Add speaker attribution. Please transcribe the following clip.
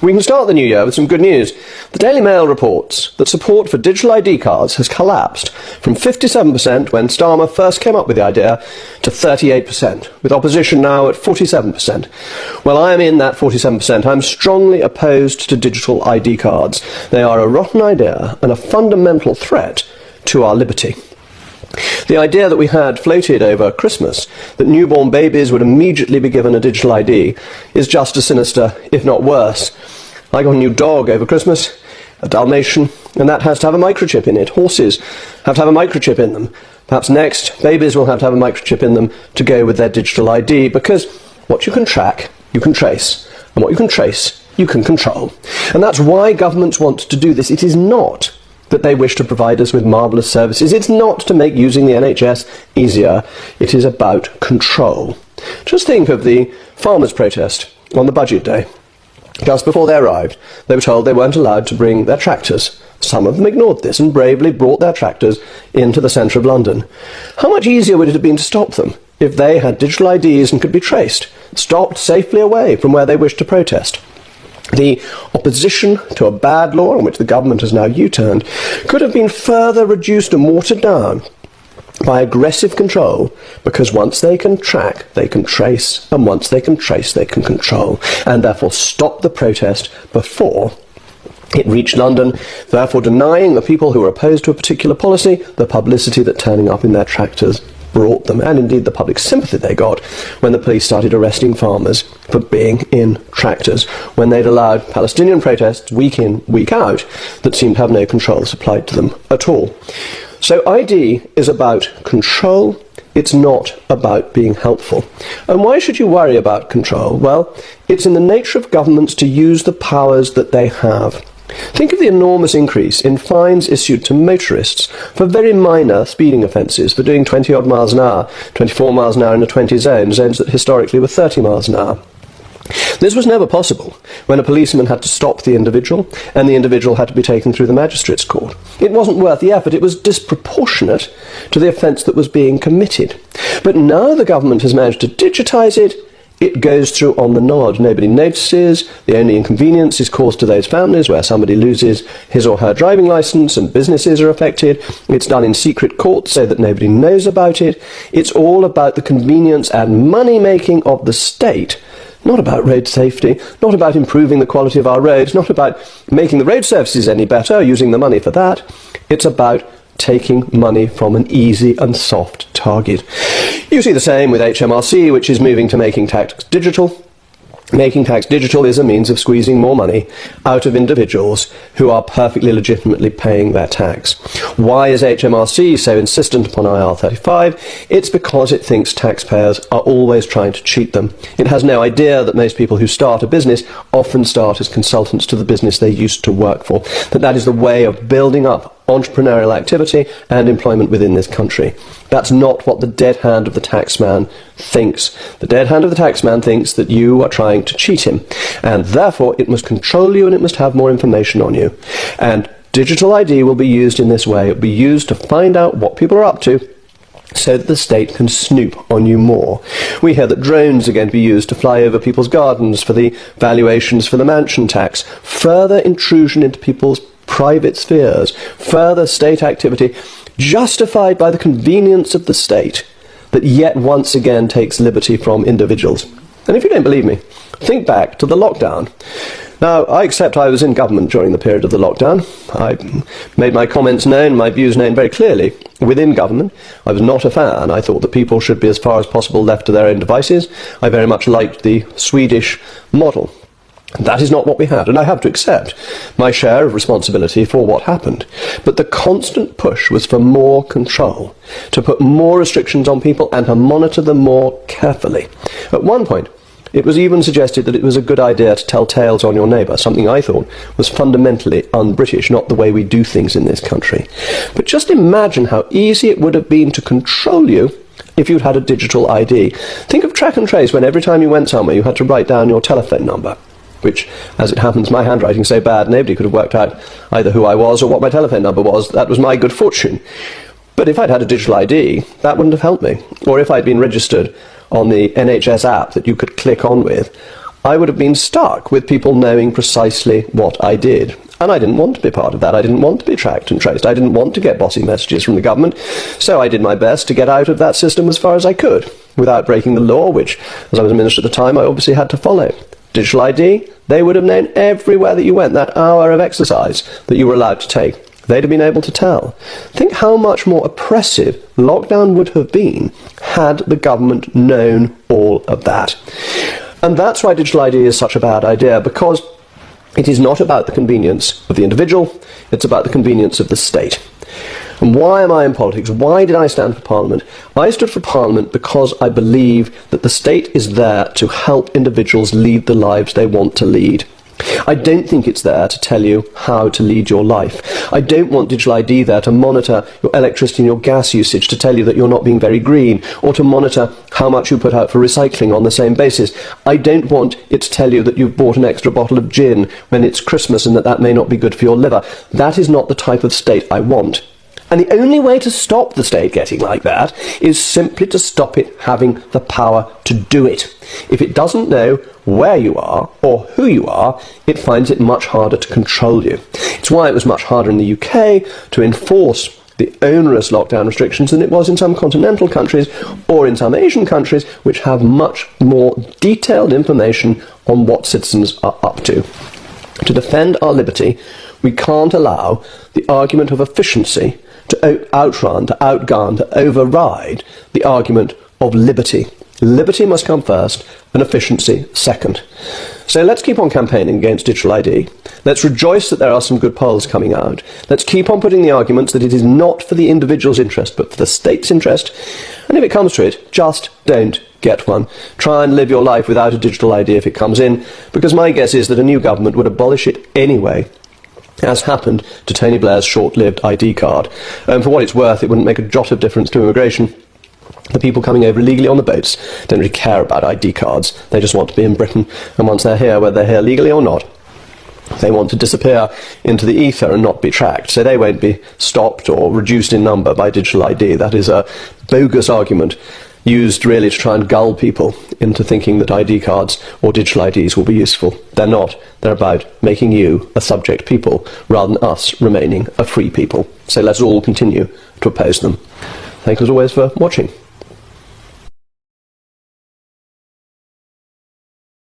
Speaker 1: We can start the new year with some good news. The Daily Mail reports that support for digital ID cards has collapsed from 57% when Starmer first came up with the idea to 38%, with opposition now at 47%. Well, I am in that 47%. I'm strongly opposed to digital ID cards. They are a rotten idea and a fundamental threat to our liberty. The idea that we had floated over Christmas, that newborn babies would immediately be given a digital ID, is just as sinister, if not worse. I got a new dog over Christmas, a Dalmatian, and that has to have a microchip in it. Horses have to have a microchip in them. Perhaps next, babies will have to have a microchip in them to go with their digital ID, because what you can track, you can trace, and what you can trace, you can control. And that's why governments want to do this. It is not that they wish to provide us with marvellous services. It's not to make using the NHS easier. It is about control. Just think of the farmers' protest on the budget day. Just before they arrived, they were told they weren't allowed to bring their tractors. Some of them ignored this and bravely brought their tractors into the centre of London. How much easier would it have been to stop them if they had digital IDs and could be traced, stopped safely away from where they wished to protest? The opposition to a bad law, on which the government has now U-turned, could have been further reduced and watered down by aggressive control, because once they can track, they can trace, and once they can trace, they can control, and therefore stop the protest before it reached London, therefore denying the people who were opposed to a particular policy the publicity that turning up in their tractors brought them, and indeed the public sympathy they got when the police started arresting farmers for being in tractors, when they'd allowed Palestinian protests week in, week out that seemed to have no control supplied to them at all. So ID is about control, it's not about being helpful. And why should you worry about control? Well, it's in the nature of governments to use the powers that they have. Think of the enormous increase in fines issued to motorists for very minor speeding offences, for doing 20-odd miles an hour, 24 miles an hour in a 20 zone, zones that historically were 30 miles an hour. This was never possible when a policeman had to stop the individual and the individual had to be taken through the magistrate's court. It wasn't worth the effort, it was disproportionate to the offence that was being committed. But now the government has managed to digitise it. It goes through on the nod. Nobody notices. The only inconvenience is caused to those families where somebody loses his or her driving licence and businesses are affected. It's done in secret court so that nobody knows about it. It's all about the convenience and money-making of the state, not about road safety, not about improving the quality of our roads, not about making the road services any better, using the money for that. It's about taking money from an easy and soft target. You see the same with HMRC, which is moving to making tax digital. Making tax digital is a means of squeezing more money out of individuals who are perfectly legitimately paying their tax. Why is HMRC so insistent upon IR35? It's because it thinks taxpayers are always trying to cheat them. It has no idea that most people who start a business often start as consultants to the business they used to work for, that is the way of building up entrepreneurial activity and employment within this country. That's not what the dead hand of the taxman thinks. The dead hand of the taxman thinks that you are trying to cheat him, and therefore it must control you and it must have more information on you. And digital ID will be used in this way. It will be used to find out what people are up to, so that the state can snoop on you more. We hear that drones are going to be used to fly over people's gardens for the valuations for the mansion tax. Further intrusion into people's private spheres, further state activity justified by the convenience of the state that yet once again takes liberty from individuals. And if you don't believe me, think back to the lockdown. Now, I accept I was in government during the period of the lockdown. I made my comments known, my views known very clearly within government. I was not a fan. I thought that people should be as far as possible left to their own devices. I very much liked the Swedish model. That is not what we had, and I have to accept my share of responsibility for what happened. But the constant push was for more control, to put more restrictions on people and to monitor them more carefully. At one point, it was even suggested that it was a good idea to tell tales on your neighbour, something I thought was fundamentally un-British, not the way we do things in this country. But just imagine how easy it would have been to control you if you'd had a digital ID. Think of track and trace when every time you went somewhere you had to write down your telephone number, which, as it happens, my handwriting's so bad nobody could have worked out either who I was or what my telephone number was. That was my good fortune. But if I'd had a digital ID, that wouldn't have helped me. Or if I'd been registered on the NHS app that you could click on with, I would have been stuck with people knowing precisely what I did. And I didn't want to be part of that. I didn't want to be tracked and traced. I didn't want to get bossy messages from the government. So I did my best to get out of that system as far as I could, without breaking the law, which, as I was a minister at the time, I obviously had to follow. Digital ID, they would have known everywhere that you went, that hour of exercise that you were allowed to take. They'd have been able to tell. Think how much more oppressive lockdown would have been had the government known all of that. And that's why digital ID is such a bad idea, because it is not about the convenience of the individual, it's about the convenience of the state. And why am I in politics? Why did I stand for Parliament? I stood for Parliament because I believe that the state is there to help individuals lead the lives they want to lead. I don't think it's there to tell you how to lead your life. I don't want digital ID there to monitor your electricity and your gas usage, to tell you that you're not being very green, or to monitor how much you put out for recycling on the same basis. I don't want it to tell you that you've bought an extra bottle of gin when it's Christmas and that may not be good for your liver. That is not the type of state I want. And the only way to stop the state getting like that is simply to stop it having the power to do it. If it doesn't know where you are or who you are, it finds it much harder to control you. It's why it was much harder in the UK to enforce the onerous lockdown restrictions than it was in some continental countries or in some Asian countries, which have much more detailed information on what citizens are up to. To defend our liberty, we can't allow the argument of efficiency to outrun, to outgun, to override the argument of liberty. Liberty must come first and efficiency second. So let's keep on campaigning against digital ID. Let's rejoice that there are some good polls coming out. Let's keep on putting the arguments that it is not for the individual's interest, but for the state's interest. And if it comes to it, just don't get one. Try and live your life without a digital ID if it comes in, because my guess is that a new government would abolish it anyway, as happened to Tony Blair's short-lived ID card. For what it's worth, it wouldn't make a jot of difference to immigration. The people coming over illegally on the boats don't really care about ID cards. They just want to be in Britain, and once they're here, whether they're here legally or not, they want to disappear into the ether and not be tracked. So they won't be stopped or reduced in number by digital ID. That is a bogus argument used really to try and gull people into thinking that ID cards or digital IDs will be useful. They're not. They're about making you a subject people rather than us remaining a free people. So let's all continue to oppose them. Thank you as always for watching.